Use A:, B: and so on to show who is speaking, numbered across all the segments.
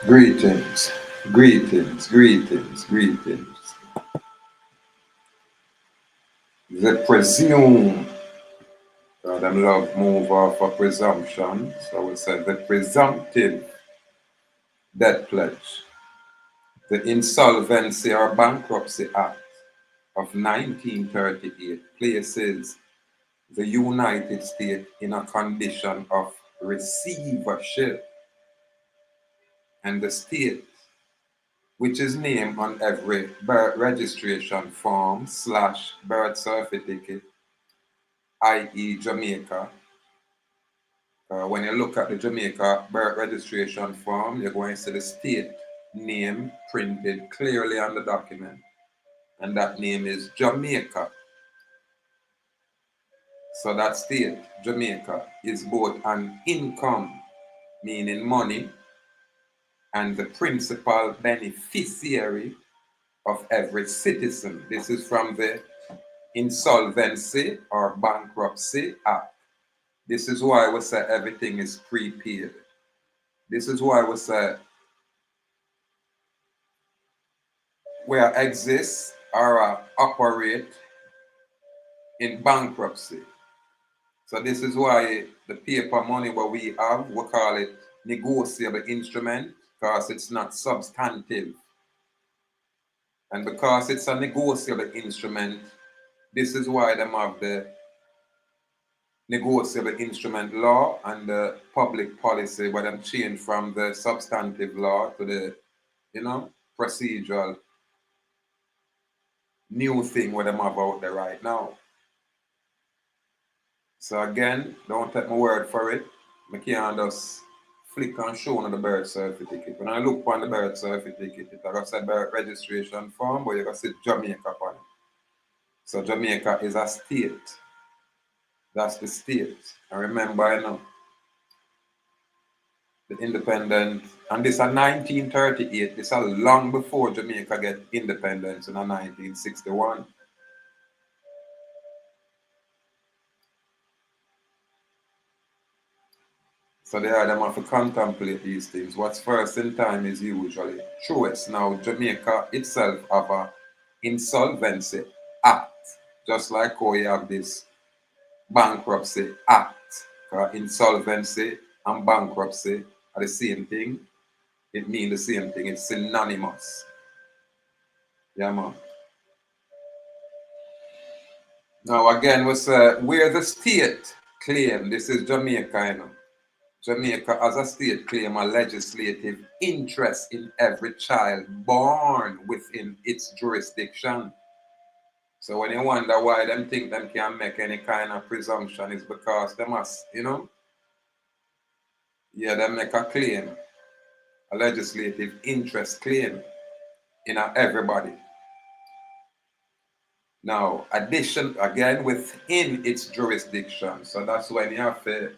A: Greetings, greetings, greetings, greetings. The presume, them love move off a presumption, so we say the presumptive debt pledge, the Insolvency or Bankruptcy Act of 1938 places the United States in a condition of receivership, and the state, which is named on every birth registration form / birth certificate, i.e. Jamaica. When you look at the Jamaica birth registration form, you're going to see the state name printed clearly on the document, and that name is Jamaica. So that state, Jamaica, is both an income, meaning money, and the principal beneficiary of every citizen. This is from the Insolvency or Bankruptcy Act. This is why we say everything is prepaid. This is why we say we exist or operate in bankruptcy. So this is why the paper money what we have, we call it negotiable instrument, because it's not substantive. And because it's a negotiable instrument, this is why them have the negotiable instrument law and the public policy where them change from the substantive law to the, procedural new thing where them have out there right now. So again, don't take my word for it. I can't just flick and show on the birth certificate. When I look on the birth certificate, it got a birth registration form, but you got see Jamaica on it. So Jamaica is a state. That's the state. And remember, the independent, and this is 1938. This is long before Jamaica get independence in 1961. So they are them have to contemplate these things. What's first in time is usually truest. Now Jamaica itself have a insolvency act, just like how you have this bankruptcy act. Insolvency and bankruptcy are the same thing. It means the same thing. It's synonymous. Yeah, man. Now again, we say where the state claim, this is Jamaica, Jamaica as a state claim a legislative interest in every child born within its jurisdiction. So when you wonder why them think them can make any kind of presumption, is because they must, they make a claim, a legislative interest claim in everybody. Now, addition again within its jurisdiction. So that's when you have to,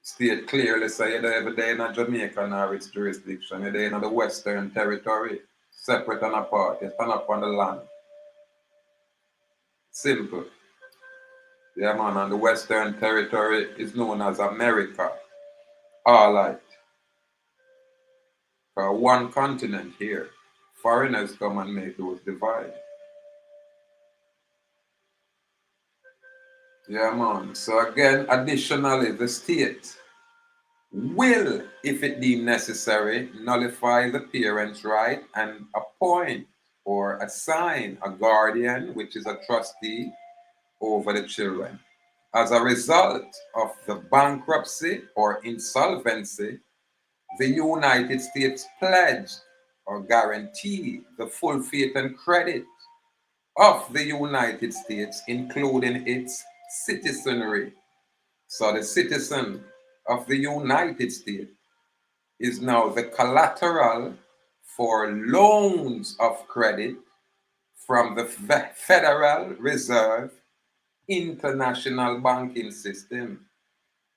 A: state clearly say you're every day in Jamaica or its jurisdiction. You're there in the Western Territory, separate and apart. You stand up on the land. Simple. Yeah, man, and the Western Territory is known as America. All right. One continent here. Foreigners come and make those divides. Yeah, man. So again, additionally, the state will, if it deemed necessary, nullify the parent's right and appoint or assign a guardian, which is a trustee, over the children. As a result of the bankruptcy or insolvency, the United States pledged or guaranteed the full faith and credit of the United States, including its citizenry. So the citizen of the United States is now the collateral for loans of credit from the Federal Reserve International Banking System,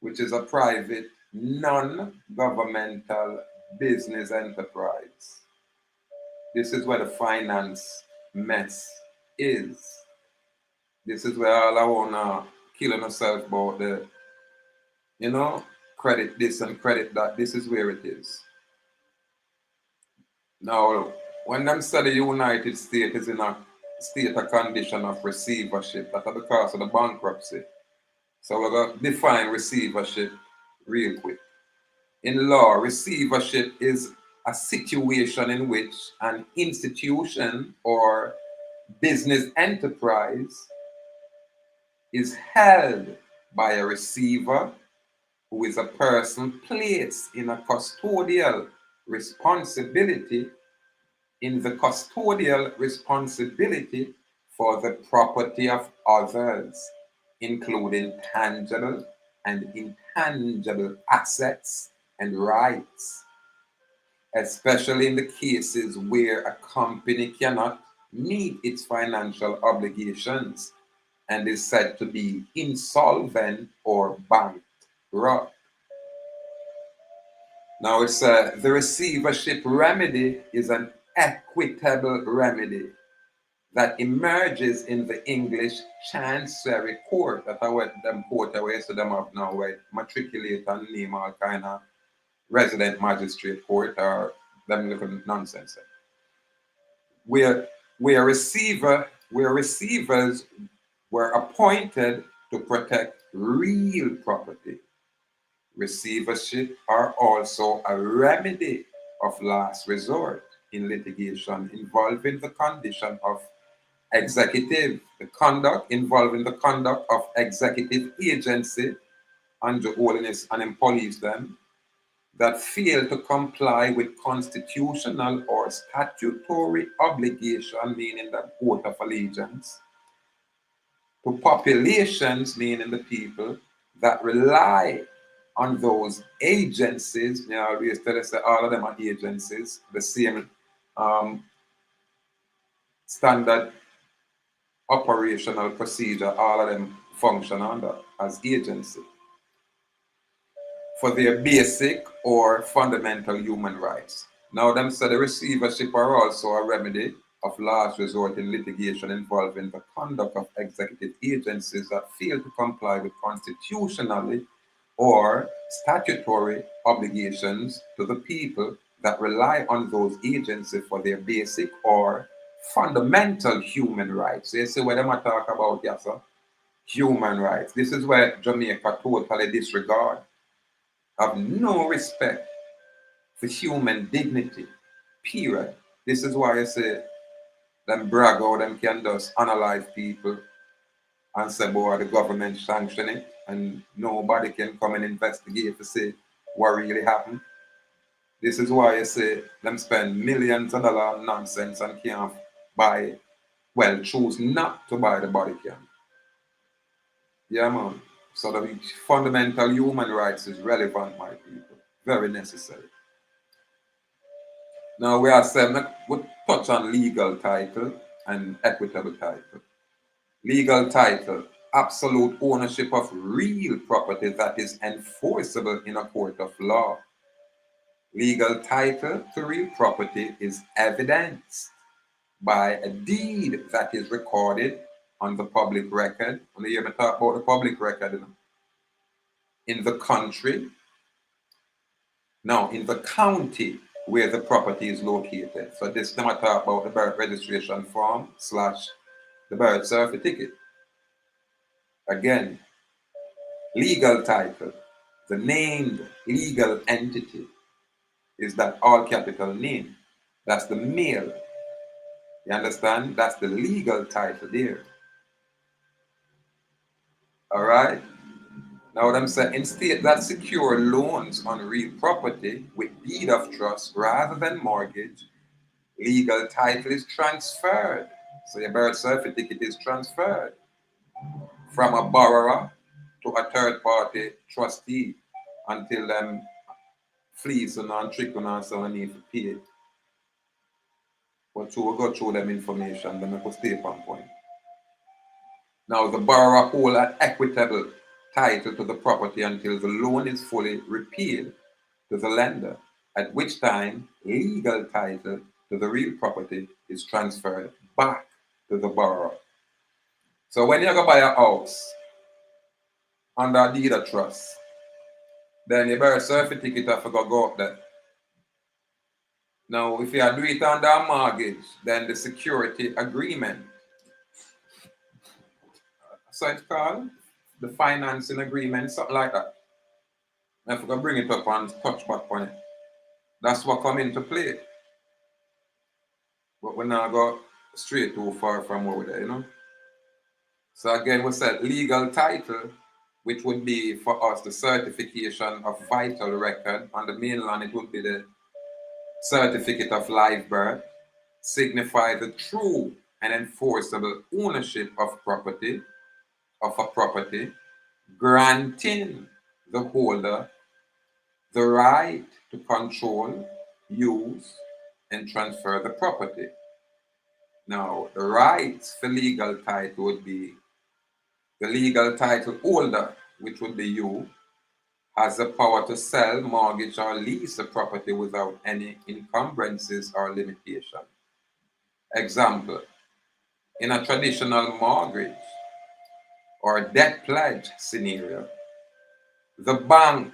A: which is a private, non-governmental business enterprise. This is where the finance mess is. This is where all I wanna killing myself about the, credit this and credit that. This is where it is. Now, when them say the United States is in a state of condition of receivership, that's because of the bankruptcy. So we're going to define receivership real quick. In law, receivership is a situation in which an institution or business enterprise is held by a receiver who is a person placed in a custodial responsibility for the property of others, including tangible and intangible assets and rights, especially in the cases where a company cannot meet its financial obligations and is said to be insolvent or bankrupt. Now it's the receivership remedy is an equitable remedy that emerges in the English Chancery Court. That's what them court away, so them have now where matriculate and name all kind of resident magistrate court or them little nonsense. Where receivers were appointed to protect real property. Receivership are also a remedy of last resort in litigation involving the condition of involving the conduct of executive agency under holiness and police them that fail to comply with constitutional or statutory obligation, meaning the oath of allegiance, to populations, meaning the people, that rely on those agencies. I always tell us that all of them are agencies, the same standard operational procedure, all of them function under as agency for their basic or fundamental human rights. Now, them say the receivership are also a remedy of last resort in litigation involving the conduct of executive agencies that fail to comply with constitutionally or statutory obligations to the people that rely on those agencies for their basic or fundamental human rights. You see what I'm talk about, yes, sir? Human rights. This is where Jamaica totally disregard, have no respect for human dignity, period. This is why I say them brag how them can just unalive people and say, boy, the government sanction it and nobody can come and investigate to see what really happened. This is why I say them spend millions of dollars on nonsense and can't buy, well, choose not to buy the body cam. Yeah, man. So the fundamental human rights is relevant, my people. Very necessary. Now we are saying we touch on legal title and equitable title. Legal title, absolute ownership of real property that is enforceable in a court of law. Legal title to real property is evidenced by a deed that is recorded on the public record. When you hear me talk about the public record, you know, in the country, now in the county where the property is located. So this time I talk about the birth registration form / the birth certificate. Again, legal title, the named legal entity is that all capital name. That's the male. You understand? That's the legal title there. All right? Now what I'm saying, in state that secure loans on real property with deed of trust rather than mortgage, legal title is transferred. So your birth certificate is transferred from a borrower to a third party trustee until them fleas and trick and so on need to pay. But we'll go through them information, then we could stay on point. Now the borrower hold an equitable title to the property until the loan is fully repaid to the lender, at which time legal title to the real property is transferred back to the borrower. So when you go buy a house under a deed of trust, then your birth certificate have to go up there. Now, if you do it under a mortgage, then the security agreement, so it's called the financing agreement, something like that. If we can bring it up and touch back on it, that's what come into play. But we now go straight too far from over there, you know. So again, we said legal title, which would be for us the certification of vital record. On the mainland, it would be the certificate of live birth, signify the true and enforceable ownership of a property, granting the holder the right to control, use, and transfer the property. Now, the rights for legal title would be the legal title holder, which would be you, has the power to sell, mortgage, or lease the property without any encumbrances or limitation. Example, in a traditional mortgage or debt pledge scenario, the bank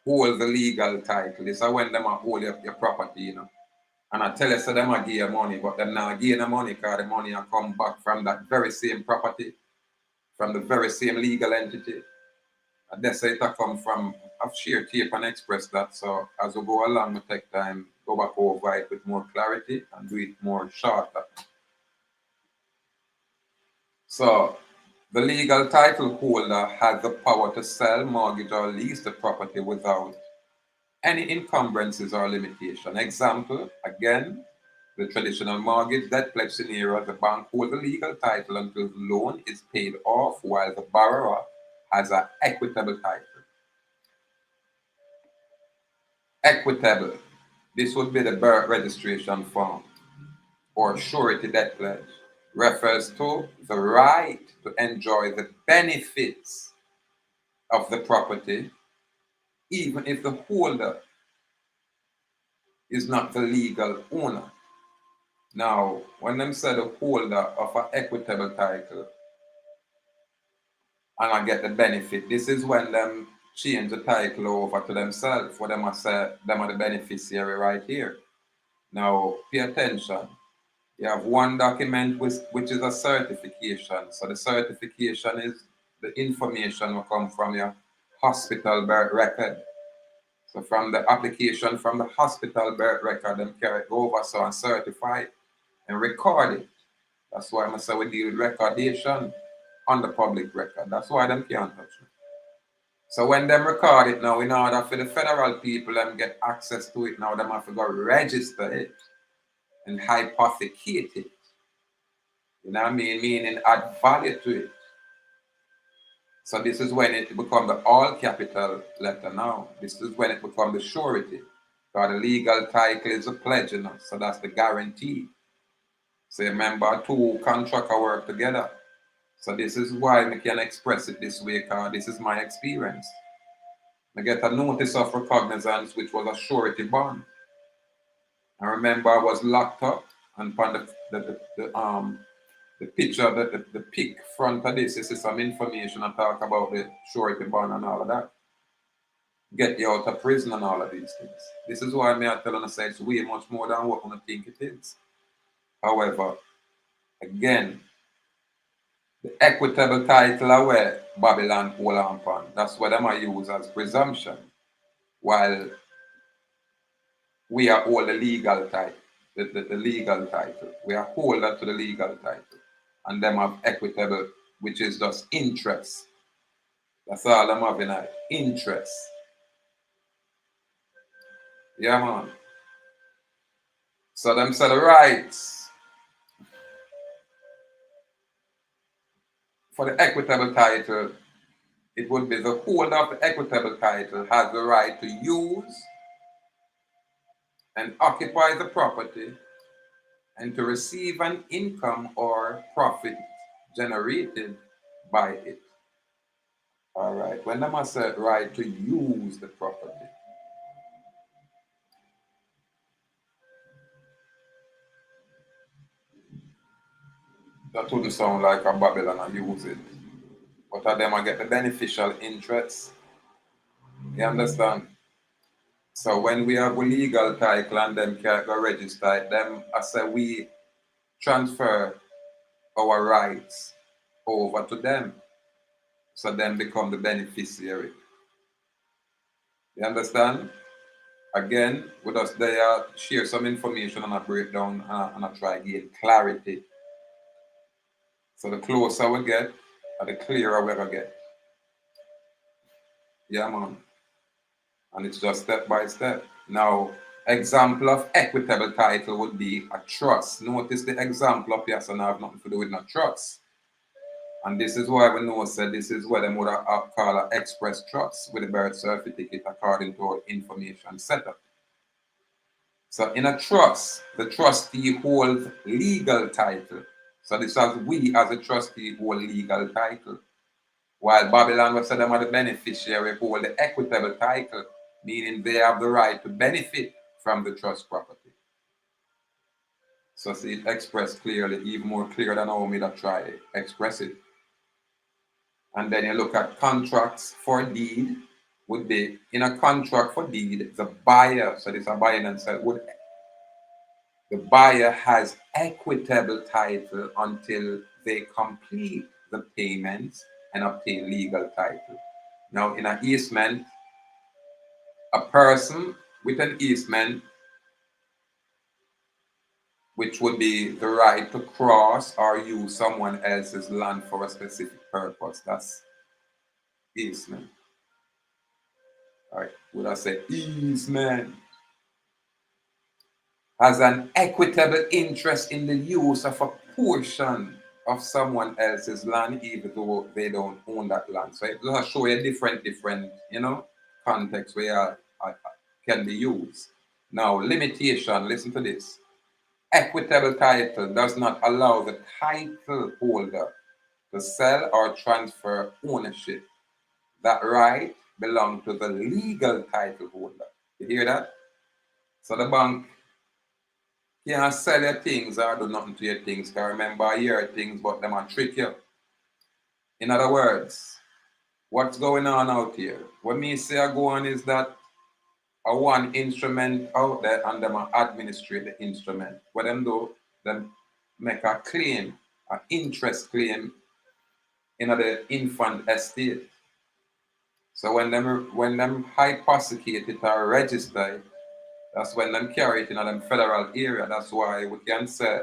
A: holds the legal title. This is when them hold your property, you know. And I tell you, so them give you money, but them not give you money because the money will come back from that very same property, from the very same legal entity. And that's it come from, I've shared tape and express that. So as we go along, we take time, go back over it with more clarity and do it more shorter. So the legal title holder has the power to sell, mortgage, or lease the property without any encumbrances or limitation. Example, again, the traditional mortgage debt pledge scenario, the bank holds the legal title until the loan is paid off while the borrower has an equitable title. Equitable, this would be the birth registration form or surety debt pledge, refers to the right to enjoy the benefits of the property even if the holder is not the legal owner. Now, when them say the holder of an equitable title and I get the benefit, this is when them change the title over to themselves, for them I say them are the beneficiary right here. Now, pay attention. You have one document which is a certification. So the certification is the information will come from your hospital birth record. So from the application from the hospital birth record, them carry it over so and certify it and record it. That's why I say we deal with recordation on the public record. That's why them can't touch it. So when them record it now, in order for the federal people them get access to it now, them have to go register it and hypothecate it. You know what I mean? Meaning add value to it. So this is when it becomes the all capital letter now. This is when it becomes the surety. Because the legal title is a pledge, you know, so that's the guarantee. So remember, two contracts work together. So this is why I can express it this way, because this is my experience. I get a notice of recognizance, which was a surety bond. I remember I was locked up, and upon the picture, the pic front of this is some information I talk about the surety bond and all of that. Get you out of prison and all of these things. This is why I tell you say it's way much more than what I think it is. However, again, the equitable title are where Babylon hold on upon. That's what them I use as presumption. While we are all the legal title, the legal title. We are holder to the legal title. And them have equitable, which is just interest. That's all them have in interest. Yeah, man. So them say the rights for the equitable title, it would be the holder of the equitable title has the right to use and occupy the property and to receive an income or profit generated by it. All right, when them say right to use the property, that wouldn't sound like a Babylon I use it. But of them I get the beneficial interest. You understand? So when we have a legal title and them can't go register it, them I say we transfer our rights over to them. So them become the beneficiary. You understand? Again, with us there, share some information and a breakdown and I try to gain clarity. So the closer we get, the clearer we're gonna get. Yeah, man. And it's just step by step. Now, example of equitable title would be a trust. Notice the example up here, so now have nothing to do with no trust. And this is why we know said this is what they would have called an express trust with the birth certificate according to our information setup. So in a trust, the trustee holds legal title. So this is we as a trustee hold legal title. While Babylon was said them are the beneficiary hold the equitable title, meaning they have the right to benefit from the trust property. So see it expressed clearly, even more clear than how me that try to express it. And then you look at contracts for deed, would be in a contract for deed, the buyer, so this is a buyer and sell, would the buyer has equitable title until they complete the payments and obtain legal title. Now in an easement, a person with an easement, which would be the right to cross or use someone else's land for a specific purpose. That's easement. All right, would I say easement? Has an equitable interest in the use of a portion of someone else's land, even though they don't own that land. So it will show you different, context where can be used. Now, limitation, listen to this. Equitable title does not allow the title holder to sell or transfer ownership. That right belongs to the legal title holder. You hear that? So the bank can't sell your things or do nothing to your things. Because remember, your things, but them are trick you. In other words, what's going on out here? What me say I go on is that a one instrument out there and them administrate the instrument. What them do, them make a claim, an interest claim in the infant estate. So when them hypothecate it or register it, that's when them carry it in them federal area. That's why we can say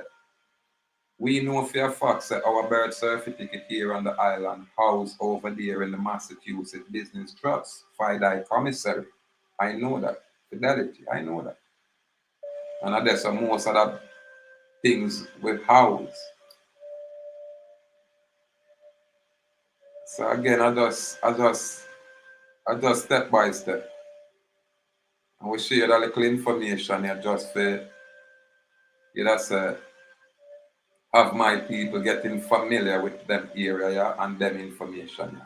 A: we know for a fact that our birth certificate here on the island housed over there in the Massachusetts Business Trust, FIDI Commissary. I know that. Fidelity, I know that. And there's some most other things with house. So again, I just step by step. And we share a little information here just for have my people getting familiar with them area and them information.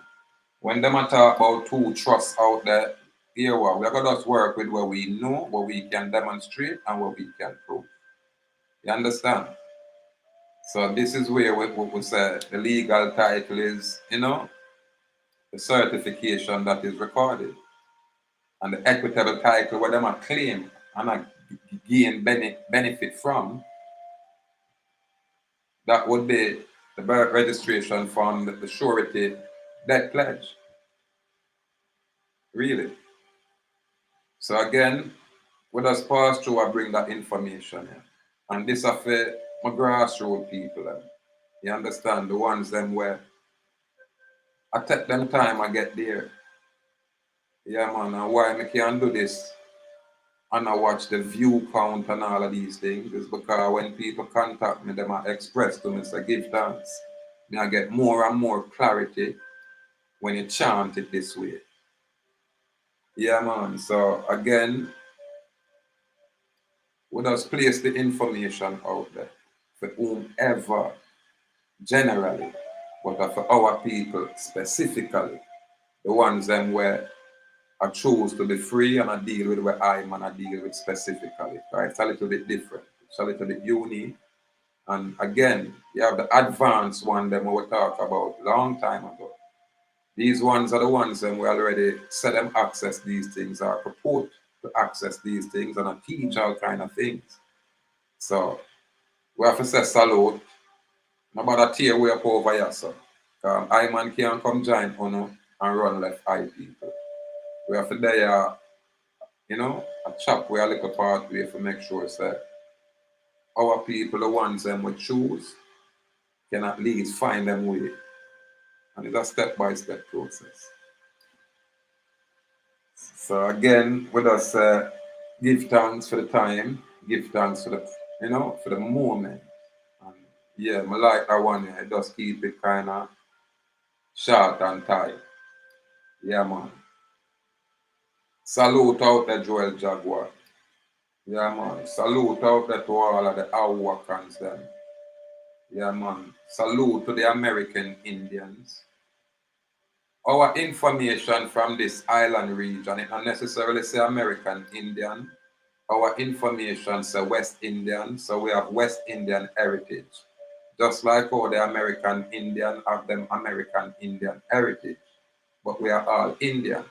A: When them talk about two trusts out there, here we're gonna just work with what we know, what we can demonstrate, and what we can prove. You understand? So this is where we say the legal title is, the certification that is recorded. And the equitable title, what them claim and gain benefit from, that would be the birth registration from the surety debt pledge. Really. So again, we just pass through and bring that information here. And this is for my grassroots people. You understand? The ones them where I take them time I get there. Yeah, man, and why I can't do this and I watch the view count and all of these things is because when people contact me, them I express to me, say, give thanks. I get more and more clarity when you chant it this way. Yeah, man. So again, we just place the information out there for whomever, generally, but for our people specifically, the ones them where I choose to be free and I deal with where I'm and I deal with specifically. Right? It's a little bit different. It's a little bit unique. And again, you have the advanced one them we talk about long time ago. These ones are the ones them we already set them access these things or purport to access these things and I teach all kind of things. So we have to say salute. Nobody tear way up over here, so. I man can't come join Uno and run left eye people. We have to there, you know, a chop where a little part way to make sure that our people, the ones them we choose, can at least find them way. And it's a step-by-step process. So again, we just give thanks for the time, give thanks for the, you know, for the moment. And yeah, I like that one. I just keep it kind of short and tight. Yeah, man. Salute out the Joel Jaguar. Yeah, man. Salute out there to all of the Awakans then. Yeah, man. Salute to the American Indians. Our information from this island region, it not necessarily say American Indian. Our information say West Indian, so we have West Indian heritage. Just like how the American Indian have them American Indian heritage. But we are all Indian.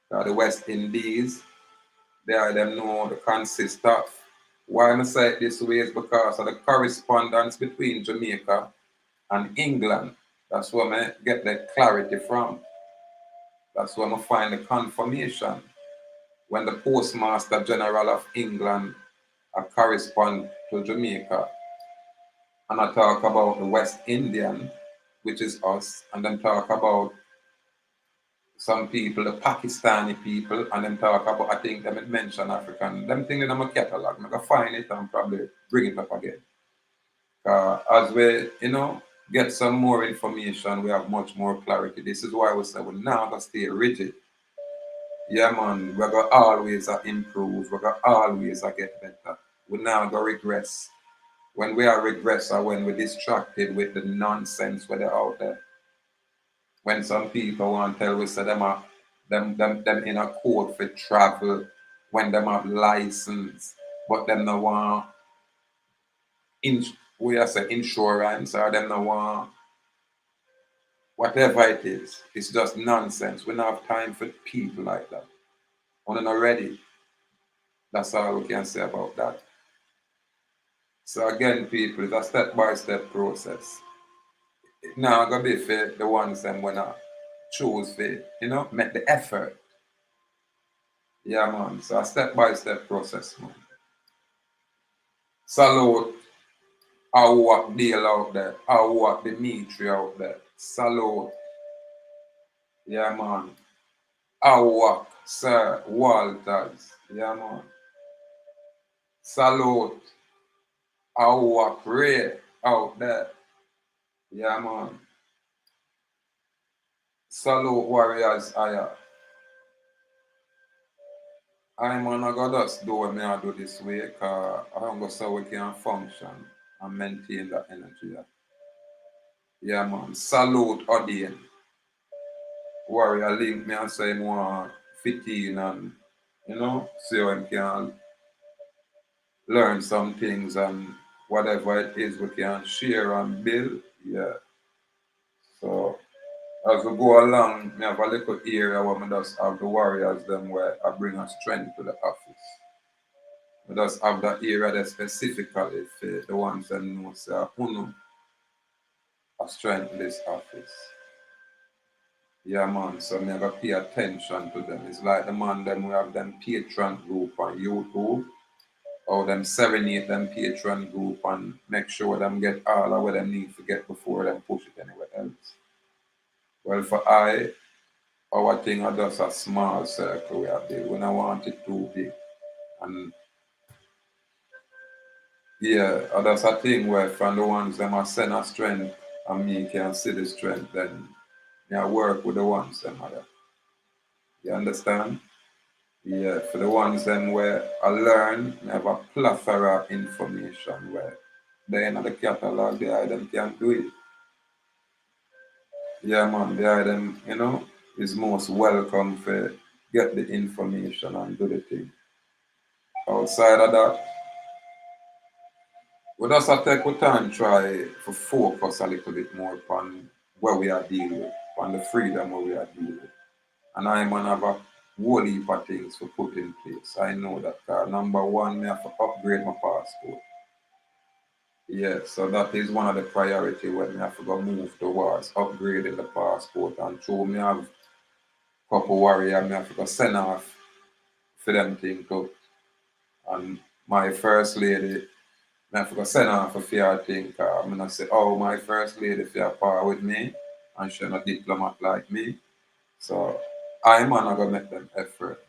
A: The West Indies, they are them know the consist of. Why I say it this way is because of the correspondence between Jamaica and England. That's where I get the clarity from. That's where I find the confirmation. When the Postmaster General of England correspond to Jamaica, and I talk about the West Indian, which is us, and then talk about some people, the Pakistani people, and then talk about, I think they mention African. Them things in my catalog. I'm going to find it and probably bring it up again. As we, you know, get some more information, we have much more clarity. This is why we say we're not going to stay rigid. Yeah, man, we're going to always improve. We're going to always get better. We're not going to regress. When we are regress or when we're distracted with the nonsense where they're out there. When some people want to tell us that them in a court for travel, when them have license, but them no want insurance or them no want whatever it is. It's just nonsense. We don't have time for people like that. We're not ready. That's all we can say about that. So again, people, it's a step-by-step process. Now gonna be for the ones them wanna choose for, you know, make the effort. Yeah, man. So a step-by-step process, man. Salute our deal out there, our Dimitri out there. Salute. Yeah, man. Our Sir Walters. Yeah, man. Salute our Ray out there. Yeah, man. Salute warriors, aya. I'm gonna go just do what I do this week. I'm gonna so we can function and maintain that energy. Yeah, man. Salute Odin. Warrior link me and say more fit in and, you know, so I can learn some things and whatever it is we can share and build. Yeah. So as we go along, I have a little area where I just have the warriors them where I bring a strength to the office. I just have that area that specifically for the ones that know say Uno a strength in this office. Yeah, man, so I gotta pay attention to them. It's like the man them we have them Patreon group on YouTube, or them serenade them Patreon group and make sure them get all of what them need to get before them push it anywhere else. Well, for our thing are just a small circle we have there. We don't want it too big. And yeah, that's a thing where from the ones them are send a strength and me can see the strength, then I work with the ones them other. You understand? Yeah, for the ones them where I learn, I have a plethora of information where they in the catalog, the item can do it. Yeah, man, the item, you know, is most welcome for get the information and do the thing. Outside of that, we just have to take our time try to focus a little bit more upon where we are dealing with, on the freedom where we are dealing with. And I'm gonna have a whole heap of things to put in place. I know that. Number one, I have to upgrade my passport. Yeah, so that is one of the priority when I have to go move towards upgrading the passport. And through me have a couple warrior, me have to go send off for them things too. And my first lady, I have to go send off for fear thing. I'm gonna say, oh, my first lady fear power with me, and she's not diplomat like me. So I'm not gonna make them effort.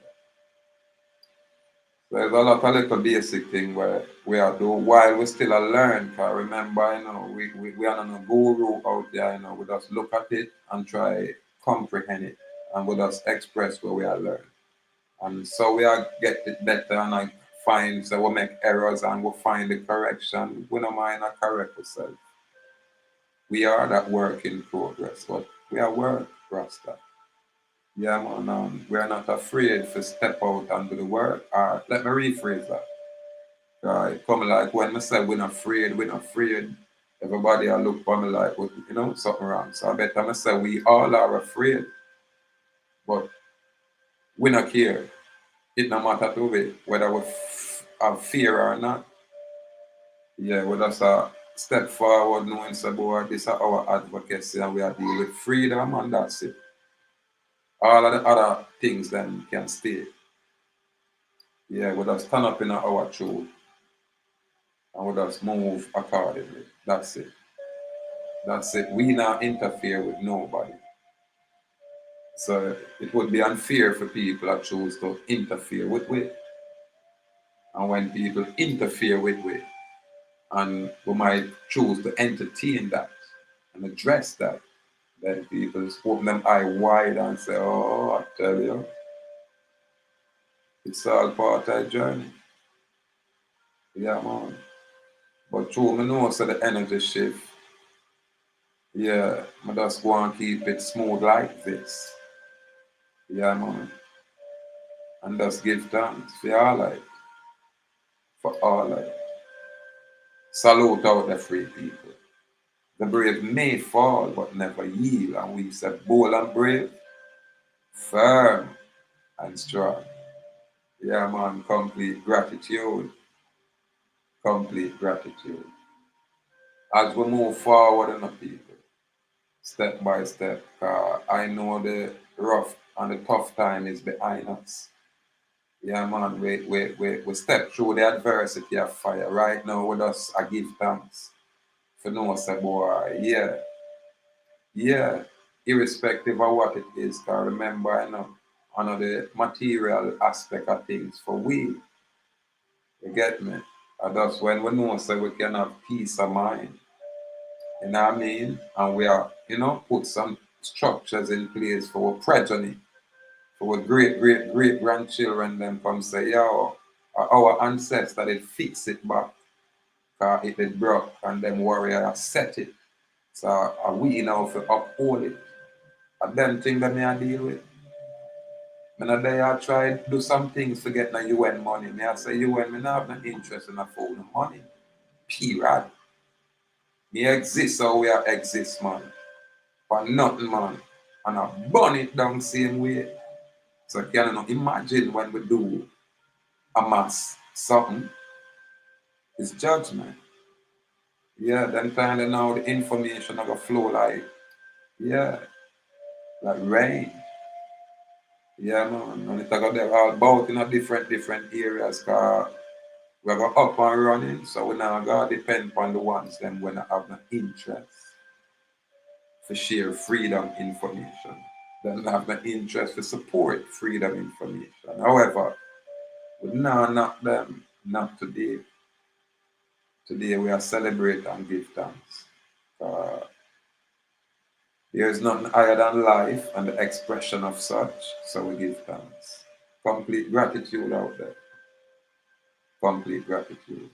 A: There's a lot of little basic thing where we are doing while we still are learn. Cause remember, we are not a guru out there, we just look at it and try comprehend it and we just express where we are learn. And so we are get it better and I find so we make errors and we find the correction. We don't mind a correct ourselves. We are that work in progress, but we are work, Rasta. Yeah, man, we are not afraid to step out and do the work. Let me rephrase that. Right? Come like when I say we're not afraid, everybody will look for me like, something wrong. So I better I say we all are afraid, but we not care. It no matter to we, whether we have fear or not. Yeah, we just step forward knowing say, boy, this is our advocacy and we are dealing with freedom and that's it. All of the other things then can stay. Yeah, we just stand up in our truth and we just move accordingly. That's it. That's it. We not interfere with nobody. So it would be unfair for people that choose to interfere with we. And when people interfere with we, and we might choose to entertain that and address that, then people just open them eye wide and say, oh, I tell you, it's all part of the journey. Yeah, man. But true, me know so the energy shift. Yeah, I just want to keep it smooth like this. Yeah, man. And just give thanks for all life. For all life. Salute out the free people. The brave may fall, but never yield. And we say bold and brave, firm and strong. Yeah, man, complete gratitude. Complete gratitude. As we move forward in the people, step by step, I know the rough and the tough time is behind us. Yeah, man, we step through the adversity of fire. Right now, we just I give thanks for no say, boy, yeah, irrespective of what it is, because remember, one of the material aspect of things for we, you get me? And that's when we know so we can have peace of mind. You know what I mean? And we are, put some structures in place for our progeny, for our great grandchildren, then come say, yo, our ancestors, they fix it back, because it is broke, and them warriors set it. So we now to uphold it. And them things that me I deal with. When I try to do some things to get the UN money. Me I say UN, me not have no interest in a phone money. Period. Me exist how we are exist, man. For nothing, man. And I burn it down same way. So can you imagine when we do amass something? It's judgment. Yeah, then kind of now the information of a flow like rain. Yeah, man. And it's got them all about in a different areas. Cause we're going up and running, so we now got to depend on the ones them when I have no interest for share freedom information. Then have no interest to support freedom information. However, we now not them, not today. Today we are celebrate and give thanks. There is nothing higher than life and the expression of such, so we give thanks. Complete gratitude out there. Complete gratitude.